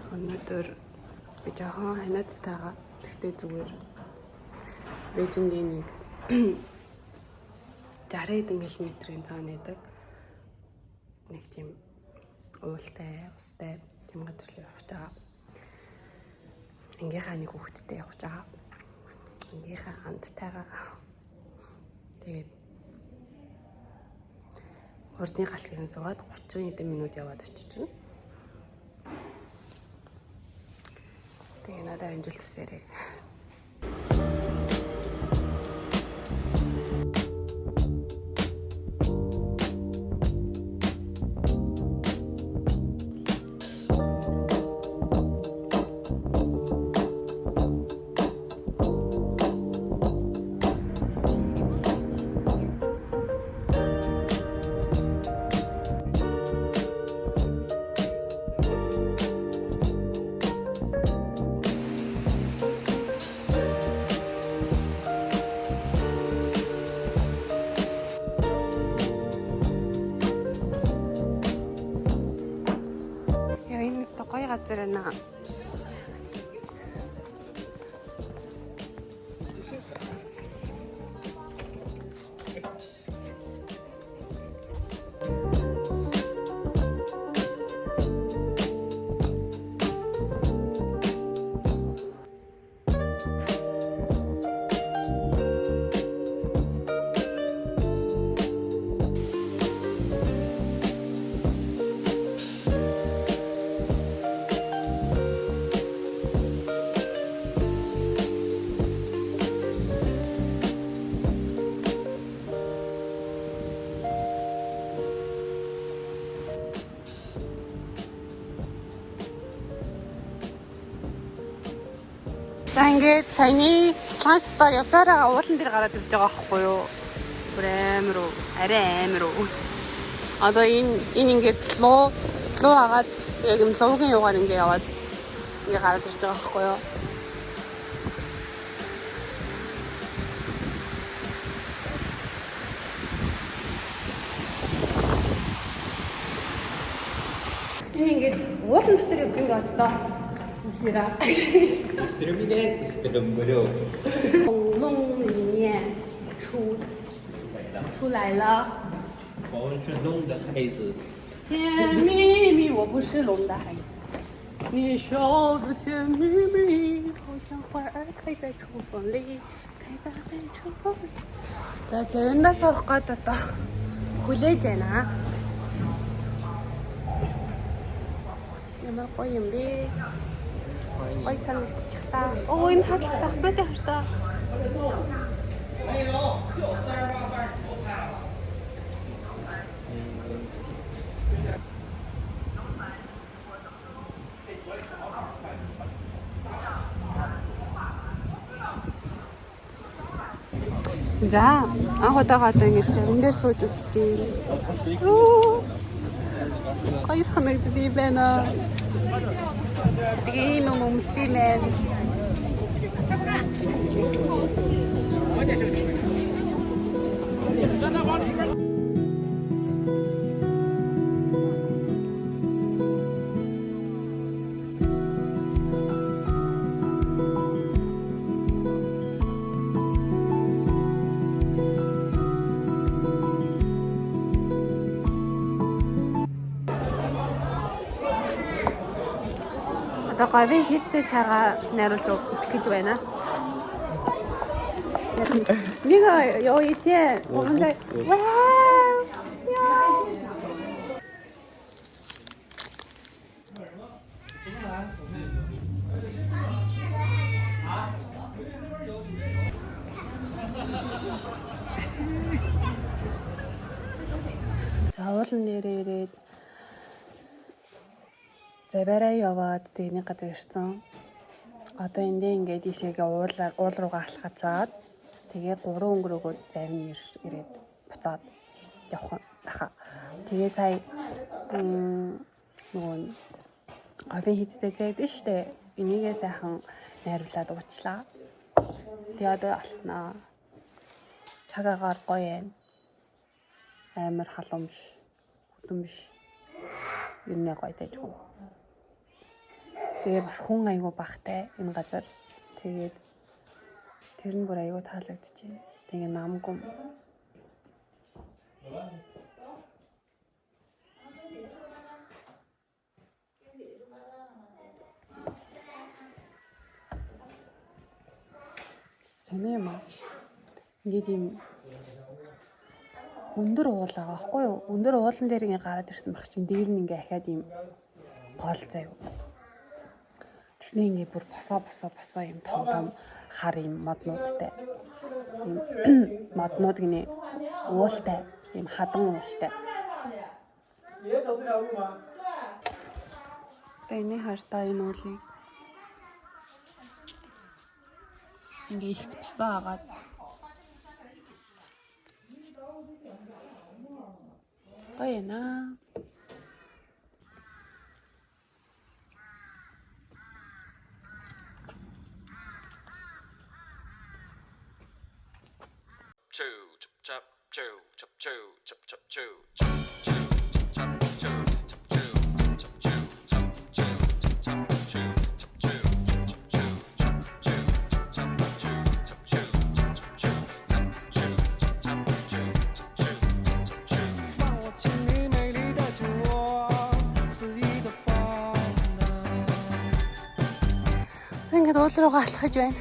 Өнөөдөр би жоохон ханиадтайгаа тэгтээ зүгээр Бээжингийн нэг 60 км-ийн цаана байдаг нэг тийм уултай, устай тийм газар руу явж байгаа. Ангийнхаа нэг хүүхэдтэй явж байгаа. Ангийнхаа хандтайгаа тэгээд хурдны галхирын суугаад 30 хэдэн минут яваад очиж байна. Тэгээ надад амжилт хүсээрэй. Гоё газар байна. За ингээд саяны цуглаан шатаар явсараа уулан дээр гараад ирж байгаа байхгүй юу? Бүр амар уу, арай амар уу. Одоо энэ ингээд луу агаад яг юм луугийн югаар ингээд яваад ингээд гараад ирж байгаа байхгүй юу? Энэ ингээд уулан дотор явж байгаа одоо Sira. Distributed is the number. 恐龙里面出来了。我是龙的孩子。甜蜜蜜，我不是龙的孩子。你笑的甜蜜蜜，好像花儿开在秋风里，开在秋风里。За зөндөө суух гээд одоо хүлээж байна. Ямар гоё юм бэ? Ой санагдчихлаа. Оо энэ хадлах загсаатай хартай. За анх удаага ингэж зөндөө сууж үзчихье. Гоё санагддаг байна. Тэгээ юм өмстэй мэн. Одоо говийн хийцтэй цайгаа найруулж өгөх гэж байна. Нэг ёо итээ. Уундай. Вау! Яа! Заавал нэрээ ирээд Завараа яваад тэгээ нэг газар ирсэн. Одоо эндээ ингээд ишээгээ уул руугаа алхаж чаад тэгээ 3 өнгөрөөгөө завны ирээд буцаад явах байхаа. Тэгээ сая нөгөө говийн хийцтэй зайд штэ. Энийгээ сайхан найруулад уучлаа. Тэгээ одоо алхнаа. Цагаагаар гоё байна. Амар халуун биш. Хөдөн биш. Юу нэ гоё дайжгүй. Тэгээ бас хүн айгүй багтай энэ газар. Тэгээд тэр нь бүр айгүй таалагдчихэв. Тэгээ намгүй. Санаа юм аа. Ингээд юм өндөр уул байгаа байхгүй юу? Өндөр уулан дээр ингээ гараад ирсэн баг чинь дээр нь ингээ ахаад юм гол заяа. Тэгснэ ингээ бүр босоо юм том хар юм моднуудтай. Ийм моднууд гинэ уултай, ийм хадан уултай. Тэний хартаа энэ уулыг ингээ их босоо агаад Баяна. Ингээд уул руугаа алхаж байна.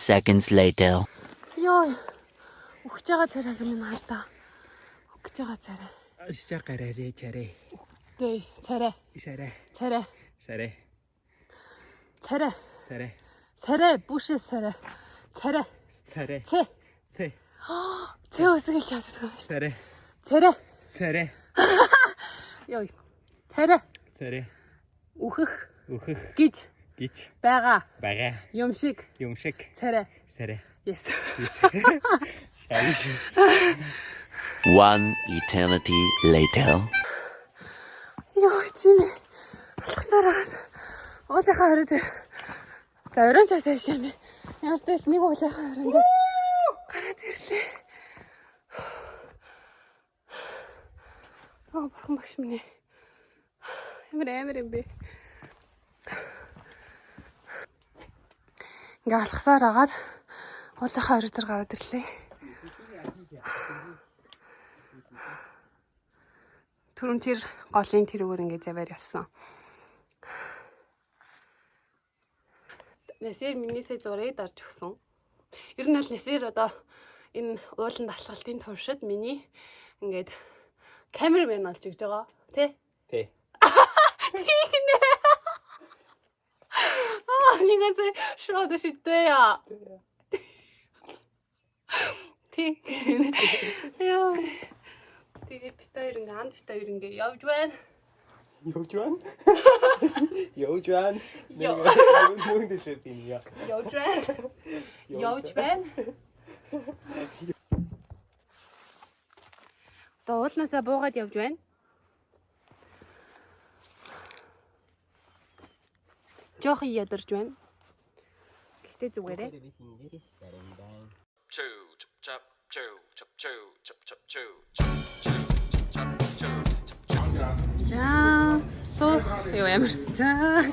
Seconds later. Йоо. Өгч байгаа царайг минь хардаа. Өгч байгаа царай. Siya karare chare. Гээ, царай. Isare. Царай. Sare. Царай. Sare. Царай, бүшээ царай. Царай. Sare. Цэ. Te. Цэ үсгэл чаддаг. Sare. Царай. Sare. Йоо. Царай. Sare. Үхэх Ухх. гэж Gich. байгаа. Baga. Юм шиг Yumshik. царай. Sare. Yes. Yes. One eternity later. Йоо, тийм ээ. Алхасараад уулынхаа оройд. За, оройн чаас хайш юм. Ямар ч нэг уулынхаа оройд гараад ирлээ. Бурхан багш минь. Амар юм бэ. Ингээ алхасаар агаад уулынхаа оройд гараад ирлээ. Түрүүн тэр голын тэрүүгээр ингээ заваар явсан. Нэсэр минийсээ зургийг дарж өгсөн. Ер нь бол нэсэр одоо энэ ууланд алхалтын туршид миний ингээд камермен болж игж байгаа. Тэ? Te. Тэгнэ. Нэг зэ шууд шидэя. Тэг. Яа. Тэгээд бид хоёр ингээ хамт бид хоёр ингээ явж байна. Yojuan. Yojuan. Nung de shepin ya. Явж байна. Явж байна. Уулнаасаа буугаад явж байна. Жохон ядарч байна. Гэхдээ зүгээрээ. За, суух юу ямар. За.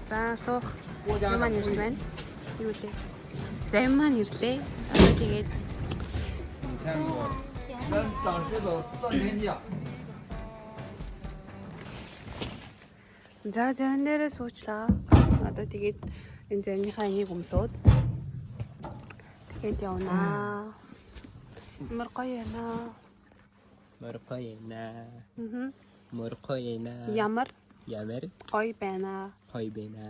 За, суух. Юу маань ирж байна? Юу лээ? За, юм маань ирлээ. Одоо тэгээд За, зэн дээрээ суучлаа. Одоо тэгээд энэ зэмнийхаа энийг өмсөөд тэгээд явнаа. Ямар гоё яана. Morkoyena. Мм. Morkoyena. Ямар Yamer. гоё байна. Hoybena.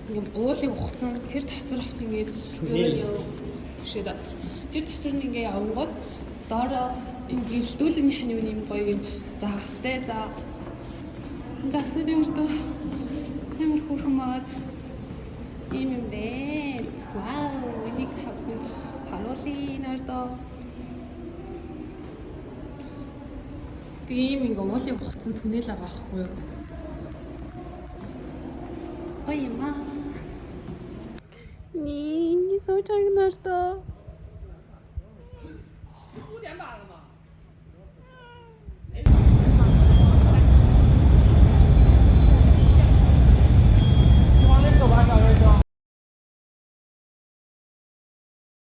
ингээд уулыг ухсан тэр тавцрах ингээд юу шийдэ. Тэр тавцар нь ингээд явангууд доороо ингээд гэлдүүлэнийх нь юм гоё юм загастай за. Загастай дээрдөө ямар хурмаад ийм юм бэ. Вау, энийг хавхан харуулъя нэрдөө. Тийм ингээ уулыг ухсан түнэл байгаа байхгүй юу? Гоё юм аа. Ни сочаг нэрдөө. Come on, let's go back out right now.